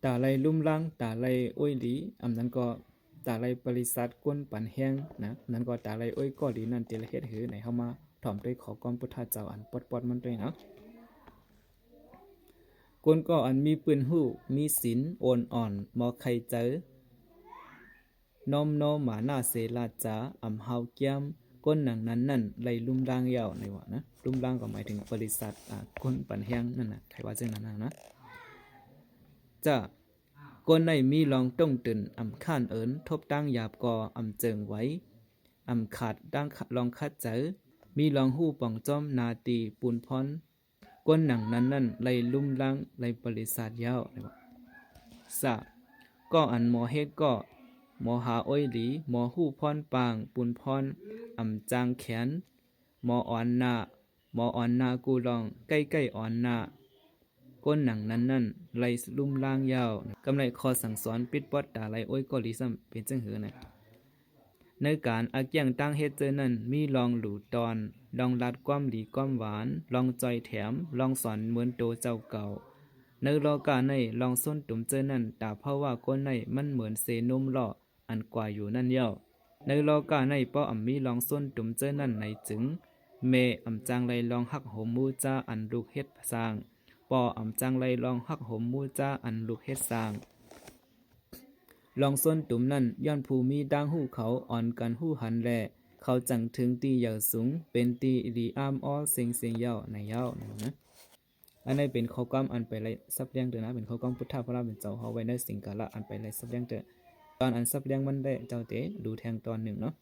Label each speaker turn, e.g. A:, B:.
A: ตาไลลุ่มลังตาไลอ้อยหลีอำนั้นก็ตาไลบริษัทกวนปันแห้งนะนั้นก็ตาไลอ้อยก็หลีนั่นเตละเฮ็ดหือไหนเข้ามาถ่อมด้วยขอความพุทธเจ้าอันปอดมันด้วยเนาะกวนก็อันมีปืนหู้มีศีลโอนอ่อนมอไข่เจอน้อมโนหมาหน้าเสลาจาอำเฮาเกียมก้นหนังนั้นนั่นไลลุ่มล่างยาวในว่านะลุ่มล่างก็หมายถึงบริษัทก้นปันแห้งนั่นน่ะใครว่าจังนั้นนะจะก้นในมีลองต้องตื่นอำข้านเอิญทบตั้งหยาบกออำเจิงไว้อำขาดดังลองคัดเจอมีลองหู้ป่องจ้อมนาตีปูนพรก้นหนังนั้นนั่นไลลุ่มล่างไลบริษัทยาวในว่าสะก็อันหมอเฮ็ดก็หมอหาอ้อยหลีหมอหู้พรปางปุนพรอำจางแขนหมออ่อนนาหมออ่อนนากูลองใกล้ๆอ่อนนาก้นหนังนั้นนั่นไหลลุ่มล่างยาวกำไรคอสั่งสอนปิดปอดตาไหลอ้อยก็ลีซ้ำเป็นจังหือนะในการอักยังตั้งเฮ็ดเจอนั้นมีลองหลู่ตอนลองลัดความหลีความหวานลองจอยแถมลองสอนเหมือนโตเจ้าเก่าในรอกาในลองส้นตุ่มเจอนั่นตาเพราะว่าก้นในมันเหมือนเซนุ่มล่ออันกว่าอยู่นั่นเย้าในโลกาในป้ออำมีลองส้นตุ่มเจอนั่นในจึงเมอำจางไลลองหักโหมมูจ้าอันลูกเฮ็ดสร้างปออำจางไลลองหักโหมมูจ้าอันลูกเฮ็ดสร้างลองส้นตุ่มนั่นย้อนภูมิดังหูเขาอ่อนกันหูหันแลเขาจังถึงตีเหยาสูงเป็นตีดีอามอ้อเสียงเสียงเย้าในเย้านะอันนี้เป็นข้อความอันไปเลยซับเลี้ยงเด้อนะเป็นข้อความพุทธพระเป็นเจ้าเฮาไว้ในสิงกาละอันไปเลยซับเลี้ยงเด้อตอนอันซับเลี้ยงมันได้เจ้าเตดูแทงตอนหนึ่งเนาะ